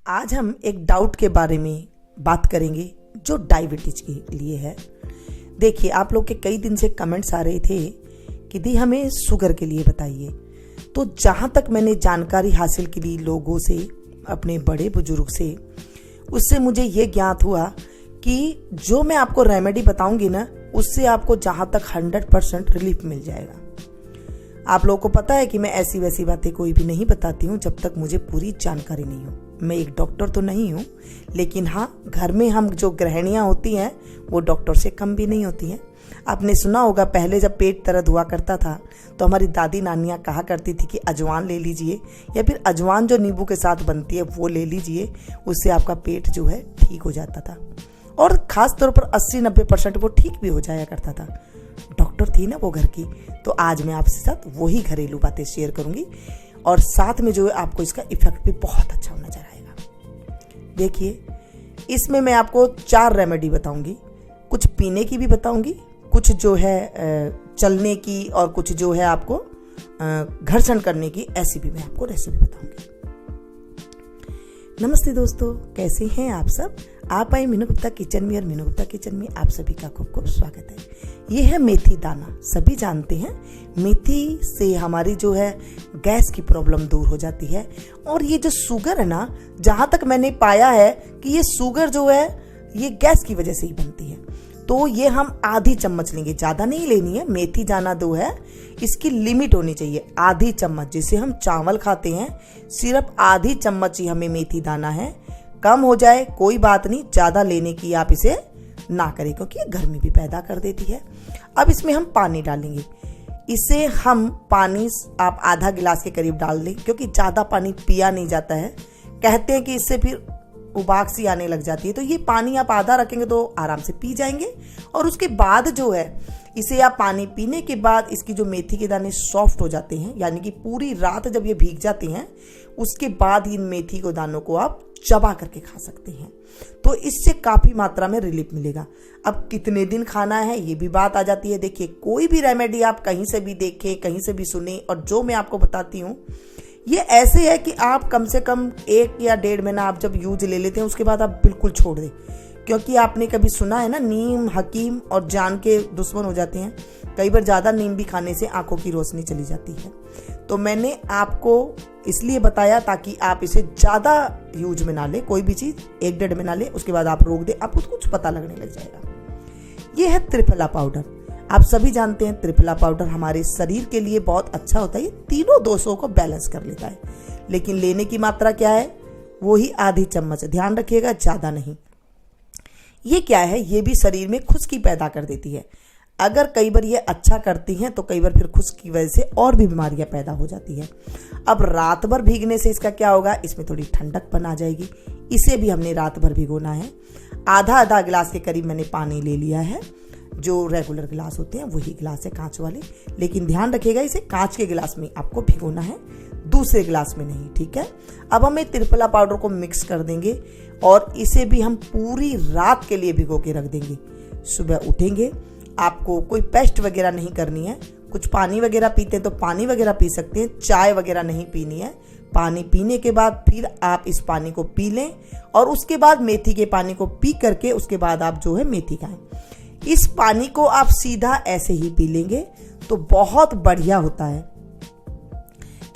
आज हम एक डाउट के बारे में बात करेंगे जो डायबिटीज के लिए है। देखिए, आप लोग के कई दिन से कमेंट्स आ रहे थे कि दी हमें शुगर के लिए बताइए। तो जहाँ तक मैंने जानकारी हासिल की ली लोगों से, अपने बड़े बुजुर्ग से, उससे मुझे ये ज्ञात हुआ कि जो मैं आपको रेमेडी बताऊंगी ना, उससे आपको जहाँ तक 100% रिलीफ मिल जाएगा। आप लोगों को पता है कि मैं ऐसी वैसी बातें कोई भी नहीं बताती हूँ जब तक मुझे पूरी जानकारी नहीं हो। मैं एक डॉक्टर तो नहीं हूँ, लेकिन हाँ, घर में हम जो गृहिणियाँ होती हैं वो डॉक्टर से कम भी नहीं होती हैं। आपने सुना होगा, पहले जब पेट दर्द हुआ करता था तो हमारी दादी नानियाँ कहा करती थी कि अजवान ले लीजिए, या फिर अजवान जो नींबू के साथ बनती है वो ले लीजिए, उससे आपका पेट जो है ठीक हो जाता था। और ख़ास तौर पर 80-90% वो ठीक भी हो जाया करता था। डॉक्टर थी ना वो घर की। तो आज मैं आपके साथ वही घरेलू बातें शेयर करूंगी, और साथ में जो है आपको इसका इफेक्ट भी बहुत अच्छा नजर आएगा। देखिए, इसमें मैं आपको 4 रेमेडी बताऊंगी। कुछ पीने की भी बताऊंगी, कुछ जो है चलने की, और कुछ जो है आपको घर्षण करने की, ऐसी भी मैं आपको रेसिपी बताऊंगी। नमस्ते दोस्तों, कैसे हैं आप सब। आप आए मीनू गुप्ता किचन में, और मीनू गुप्ता किचन में आप सभी का खूब खूब स्वागत है। ये है मेथी दाना। सभी जानते हैं मेथी से हमारी जो है गैस की प्रॉब्लम दूर हो जाती है। और ये जो शुगर है ना, जहाँ तक मैंने पाया है कि ये शुगर जो है ये गैस की वजह से ही बनती है। तो ये हम आधी चम्मच लेंगे, ज़्यादा नहीं लेनी है। मेथी दाना जो है इसकी लिमिट होनी चाहिए, आधी चम्मच। जिसे हम चावल खाते हैं, सिर्फ आधी चम्मच ही हमें मेथी दाना है। कम हो जाए कोई बात नहीं, ज़्यादा लेने की आप इसे ना करें, क्योंकि ये गर्मी भी पैदा कर देती है। अब इसमें हम पानी डालेंगे। इसे हम पानी आप आधा गिलास के करीब डाल दें, क्योंकि ज़्यादा पानी पिया नहीं जाता है। कहते हैं कि इससे फिर उबाक सी आने लग जाती है। तो ये पानी आप आधा रखेंगे तो आराम से पी जाएंगे। और उसके बाद जो है इसे आप पानी पीने के बाद इसकी जो मेथी के दाने सॉफ्ट हो जाते हैं, यानी कि पूरी रात जब ये भीग जाते हैं, उसके बाद इन मेथी के दानों को आप चबा करके खा सकते हैं। तो इससे काफी मात्रा में रिलीफ मिलेगा। अब कितने दिन खाना है ये भी बात आ जाती है। देखिए, कोई भी रेमेडी आप कहीं से भी देखें, कहीं से भी सुने, और जो मैं आपको बताती हूँ ये ऐसे है कि आप कम से कम 1 या 1.5 महीना आप जब यूज ले लेते हैं, उसके बाद आप बिल्कुल छोड़ दें। क्योंकि आपने कभी सुना है ना, नीम हकीम और जान के दुश्मन हो जाते हैं। कई बार ज़्यादा नीम भी खाने से आंखों की रोशनी चली जाती है। तो मैंने आपको इसलिए बताया ताकि आप इसे ज़्यादा यूज में ना ले, कोई भी चीज़ 1-1.5 महीना ले, उसके बाद आप रोक दें, आपको कुछ पता लगने लग जाएगा। ये है त्रिफला पाउडर। आप सभी जानते हैं त्रिफला पाउडर हमारे शरीर के लिए बहुत अच्छा होता है। ये तीनों दोषों को बैलेंस कर लेता है। लेकिन लेने की मात्रा क्या है, वो ही आधी चम्मच। ध्यान रखिएगा, ज़्यादा नहीं। ये क्या है, ये भी शरीर में खुश्की पैदा कर देती है। अगर कई बार ये अच्छा करती हैं तो कई बार फिर खुश्की की वजह से और भी बीमारियां पैदा हो जाती है। अब रात भर भीगने से इसका क्या होगा, इसमें थोड़ी ठंडकपन आ जाएगी। इसे भी हमने रात भर भिगोना है। आधा गिलास के करीब मैंने पानी ले लिया है। जो रेगुलर गिलास होते हैं वही गिलास है, कांच वाले। लेकिन ध्यान रखिएगा, इसे कांच के गिलास में आपको भिगोना है, दूसरे गिलास में नहीं, ठीक है। अब हम त्रिफला पाउडर को मिक्स कर देंगे, और इसे भी हम पूरी रात के लिए भिगो के रख देंगे। सुबह उठेंगे, आपको कोई पेस्ट वगैरह नहीं करनी है। कुछ पानी वगैरह पीते हैं तो पानी वगैरह पी सकते हैं, चाय वगैरह नहीं पीनी है। पानी पीने के बाद फिर आप इस पानी को पी लें, और उसके बाद मेथी के पानी को पी करके उसके बाद आप जो है मेथी खाएं। इस पानी को आप सीधा ऐसे ही पी लेंगे तो बहुत बढ़िया होता है।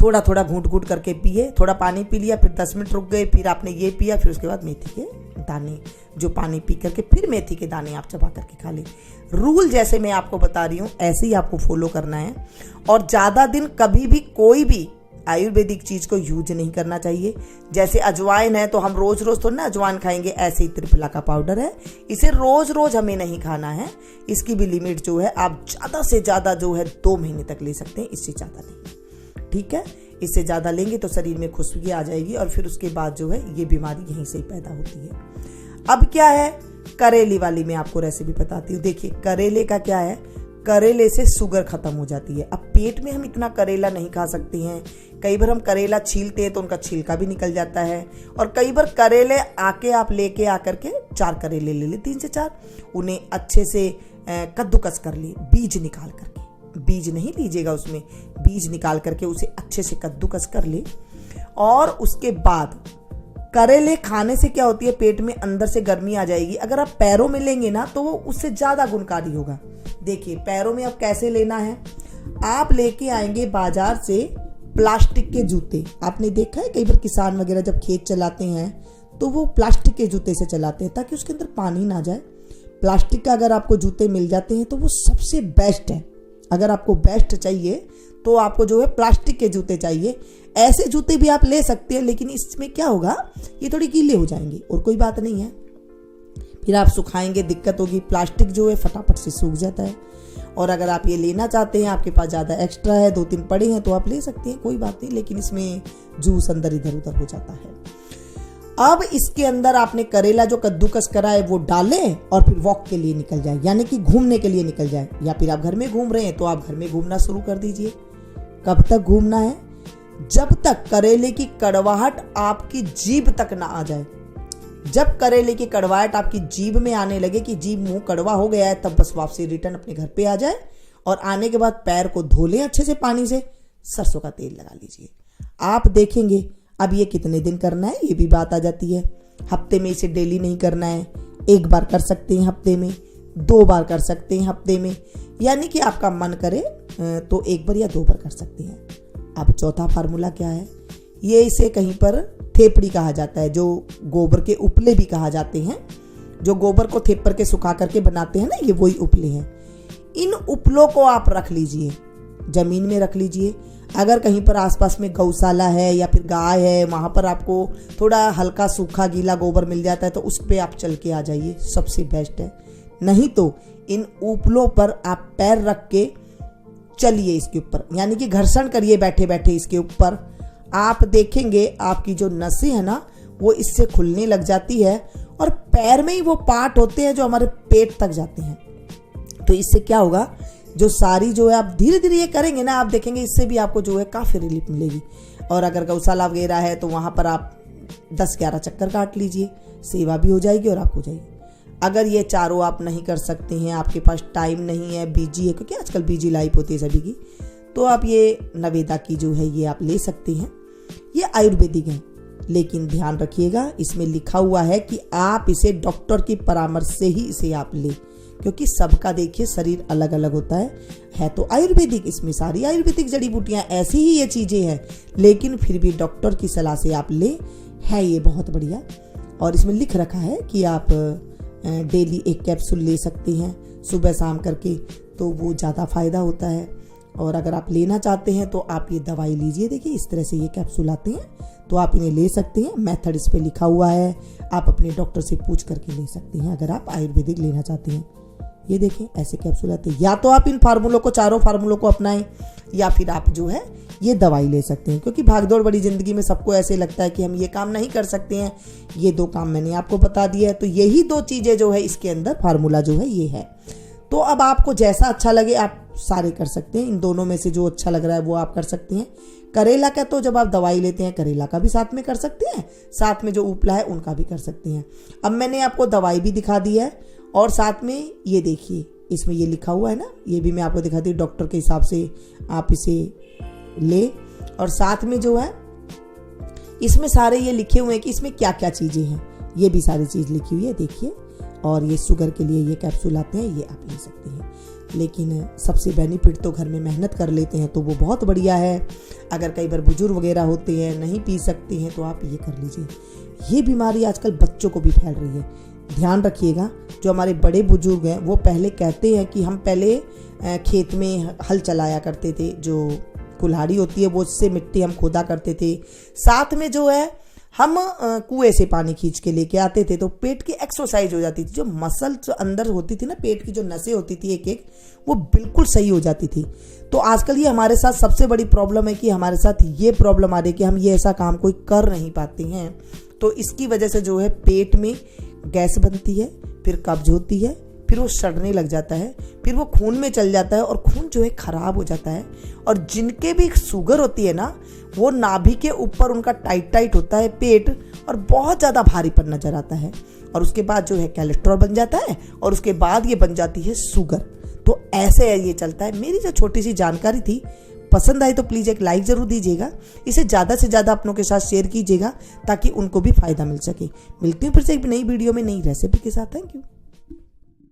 थोड़ा थोड़ा घूंट घूंट करके पिए। थोड़ा पानी पी लिया, फिर 10 मिनट रुक गए, फिर आपने ये पिया, फिर उसके बाद मेथी के दाने, जो पानी पी करके फिर मेथी के दाने आप चबा करके खा ले। रूल जैसे मैं आपको बता रही हूँ ऐसे ही आपको फॉलो करना है। और ज़्यादा दिन कभी भी कोई भी आयुर्वेदिक चीज को यूज नहीं करना चाहिए। जैसे अजवाइन है तो हम रोज रोज तो ना अजवाइन खाएंगे, ऐसे ही त्रिफला का पाउडर है, इसे रोज रोज हमें नहीं खाना है। इसकी भी लिमिट जो है आप ज्यादा से ज्यादा जो है 2 महीने तक ले सकते हैं, इससे ज्यादा नहीं, ठीक है। इससे ज्यादा लेंगे तो शरीर में खुश्की आ जाएगी, और फिर उसके बाद जो है ये बीमारी यहीं से ही पैदा होती है। अब क्या है, करेले वाली मैं आपको रेसिपी बताती हूँ। देखिए, करेले का क्या है, करेले से शुगर खत्म हो जाती है। अब पेट में हम इतना करेला नहीं खा सकते हैं। कई बार हम करेला छीलते हैं तो उनका छिलका भी निकल जाता है। और कई बार करेले आके आप लेके आकर के 4 करेले ले ले, 3 से 4, उन्हें अच्छे से कद्दूकस कर ले, बीज निकाल करके। बीज नहीं लीजिएगा, उसमें बीज निकाल करके उसे अच्छे से कद्दूकस कर ले। और उसके बाद करेले खाने से क्या होती है, पेट में अंदर से गर्मी आ जाएगी। अगर आप पैरों में लेंगे ना तो वो उससे ज्यादा गुणकारी होगा। देखिए पैरों में अब कैसे लेना है, आप लेके आएंगे बाजार से प्लास्टिक के जूते। आपने देखा है कई बार किसान वगैरह जब खेत चलाते हैं तो वो प्लास्टिक के जूते से चलाते हैं ताकि उसके अंदर पानी ना जाए। प्लास्टिक का अगर आपको जूते मिल जाते हैं तो वो सबसे बेस्ट है। अगर आपको बेस्ट चाहिए तो आपको जो है प्लास्टिक के जूते चाहिए। ऐसे जूते भी आप ले सकते हैं, लेकिन इसमें क्या होगा, ये थोड़ी गीले हो जाएंगे और कोई बात नहीं है। फिर आप सुखाएंगे दिक्कत होगी, प्लास्टिक जो है फटाफट से सूख जाता है। और अगर आप ये लेना चाहते हैं, आपके पास ज़्यादा एक्स्ट्रा है, 2-3 पड़े हैं तो आप ले सकते हैं, कोई बात नहीं, लेकिन इसमें जूस अंदर इधर उधर हो जाता है। अब इसके अंदर आपने करेला जो कद्दूकस करा है वो डालें और फिर वॉक के लिए निकल जाए, यानी कि घूमने के लिए निकल जाए। या फिर आप घर में घूम रहे हैं तो आप घर में घूमना शुरू कर दीजिए। कब तक घूमना है, जब तक करेले की कड़वाहट आपकी जीभ तक ना आ जाए। जब करेले की कड़वाहट आपकी जीभ में आने लगे कि जीभ मुंह कड़वा हो गया है, तब बस वापसी रिटर्न अपने घर पे आ जाए। और आने के बाद पैर को धो लें अच्छे से पानी से, सरसों का तेल लगा लीजिए। आप देखेंगे अब ये कितने दिन करना है, ये भी बात आ जाती है। हफ्ते में इसे डेली नहीं करना है, 1 बार कर सकते हैं हफ्ते में, 2 बार कर सकते हैं हफ्ते में, यानी कि आपका मन करे तो 1 बार या 2 बार कर सकते हैं। अब चौथा फार्मूला क्या है, ये इसे कहीं पर थेपड़ी कहा जाता है, जो गोबर के उपले भी कहा जाते हैं। जो गोबर को थेपर के सुखा करके बनाते हैं ना, ये वही उपले हैं। इन उपलों को आप रख लीजिए, जमीन में रख लीजिए। अगर कहीं पर आसपास में गौशाला है या फिर गाय है, वहाँ पर आपको थोड़ा हल्का सूखा गीला गोबर मिल जाता है तो उस पर आप चल के आ जाइए, सबसे बेस्ट है। नहीं तो इन उपलों पर आप पैर रख के चलिए इसके ऊपर, यानी कि घर्षण करिए बैठे बैठे इसके ऊपर। आप देखेंगे आपकी जो नसें है ना वो इससे खुलने लग जाती है और पैर में ही वो पार्ट होते हैं जो हमारे पेट तक जाते हैं। तो इससे क्या होगा, जो सारी जो है आप धीरे धीरे ये करेंगे ना, आप देखेंगे इससे भी आपको जो है काफ़ी रिलीफ मिलेगी। और अगर गौशाला वगैरह है तो वहाँ पर आप 10-11 चक्कर काट लीजिए, सेवा भी हो जाएगी और आप हो जाएगी। अगर ये चारों आप नहीं कर सकते हैं, आपके पास टाइम नहीं है, बिजी है, क्योंकि आजकल बिजी लाइफ होती है सभी की, तो आप ये नवेदा की जो है ये आप ले सकते हैं। ये आयुर्वेदिक है, लेकिन ध्यान रखिएगा इसमें लिखा हुआ है कि आप इसे डॉक्टर की परामर्श से ही इसे आप लें, क्योंकि सबका देखिए शरीर अलग अलग होता है तो आयुर्वेदिक, इसमें सारी आयुर्वेदिक जड़ी बूटियां ऐसी ही ये चीज़ें हैं, लेकिन फिर भी डॉक्टर की सलाह से आप ले, है ये बहुत बढ़िया। और इसमें लिख रखा है कि आप डेली 1 कैप्सूल ले सकते हैं सुबह शाम करके, तो वो ज़्यादा फायदा होता है। और अगर आप लेना चाहते हैं तो आप ये दवाई लीजिए, देखिए इस तरह से ये कैप्सूल आते हैं, तो आप इन्हें ले सकते हैं। मेथड इस पे लिखा हुआ है, आप अपने डॉक्टर से पूछ करके ले सकते हैं अगर आप आयुर्वेदिक लेना चाहते हैं। ये देखें ऐसे कैप्सूल आते हैं। या तो आप इन फार्मूलों को, चारों फार्मूलों को अपनाएं, या फिर आप जो है ये दवाई ले सकते हैं, क्योंकि भागदौड़ बड़ी ज़िंदगी में सबको ऐसे लगता है कि हम ये काम नहीं कर सकते हैं। ये 2 काम मैंने आपको बता दिया है, तो यही 2 चीज़ें जो है इसके अंदर फार्मूला जो है ये है। तो अब आपको जैसा अच्छा लगे आप सारे कर सकते हैं, इन दोनों में से जो अच्छा लग रहा है वो आप कर सकते हैं। करेला का तो जब आप दवाई लेते हैं करेला का भी साथ में कर सकते हैं, साथ में जो उपला है उनका भी कर सकते हैं। अब मैंने आपको दवाई भी दिखा दी है और साथ में ये देखिए इसमें ये लिखा हुआ है ना, ये भी मैं आपको दिखा दी, डॉक्टर के हिसाब से आप इसे ले। और साथ में जो है इसमें सारे ये लिखे हुए हैं कि इसमें क्या क्या चीज़ें हैं, ये भी सारी चीज़ लिखी हुई है देखिए। और ये शुगर के लिए ये कैप्सूल आते हैं, ये आप ले सकते हैं। लेकिन सबसे बेनिफिट तो घर में मेहनत कर लेते हैं तो वो बहुत बढ़िया है। अगर कई बार बुजुर्ग वगैरह होते हैं, नहीं पी सकते हैं, तो आप ये कर लीजिए। ये बीमारी आजकल बच्चों को भी फैल रही है, ध्यान रखिएगा। जो हमारे बड़े बुजुर्ग हैं वो पहले कहते हैं कि हम पहले खेत में हल चलाया करते थे, जो कुल्हाड़ी होती है वो उससे मिट्टी हम खोदा करते थे, साथ में जो है हम कुएं से पानी खींच के लेके आते थे, तो पेट की एक्सरसाइज हो जाती थी। जो मसल जो अंदर होती थी ना, पेट की जो नसें होती थी एक एक, वो बिल्कुल सही हो जाती थी। तो आजकल ये हमारे साथ सबसे बड़ी प्रॉब्लम है कि हमारे साथ ये प्रॉब्लम आ रही है कि हम ये ऐसा काम कोई कर नहीं पाते हैं। तो इसकी वजह से जो है पेट में गैस बनती है, फिर कब्ज होती है, फिर वो सड़ने लग जाता है, फिर वो खून में चल जाता है और खून जो है खराब हो जाता है। और जिनके भी शुगर होती है ना, वो नाभि के ऊपर उनका टाइट टाइट होता है पेट और बहुत ज़्यादा भारीपन नजर आता है। और उसके बाद जो है कोलेस्ट्रॉल बन जाता है और उसके बाद ये बन जाती है शुगर। तो ऐसे ये चलता है। मेरी जो छोटी सी जानकारी थी पसंद आए तो प्लीज़ एक लाइक ज़रूर दीजिएगा। इसे ज़्यादा से ज़्यादा अपनों के साथ शेयर कीजिएगा ताकि उनको भी फ़ायदा मिल सके। मिलती हूँ फिर से एक नई वीडियो में नई रेसिपी के साथ। Thank you.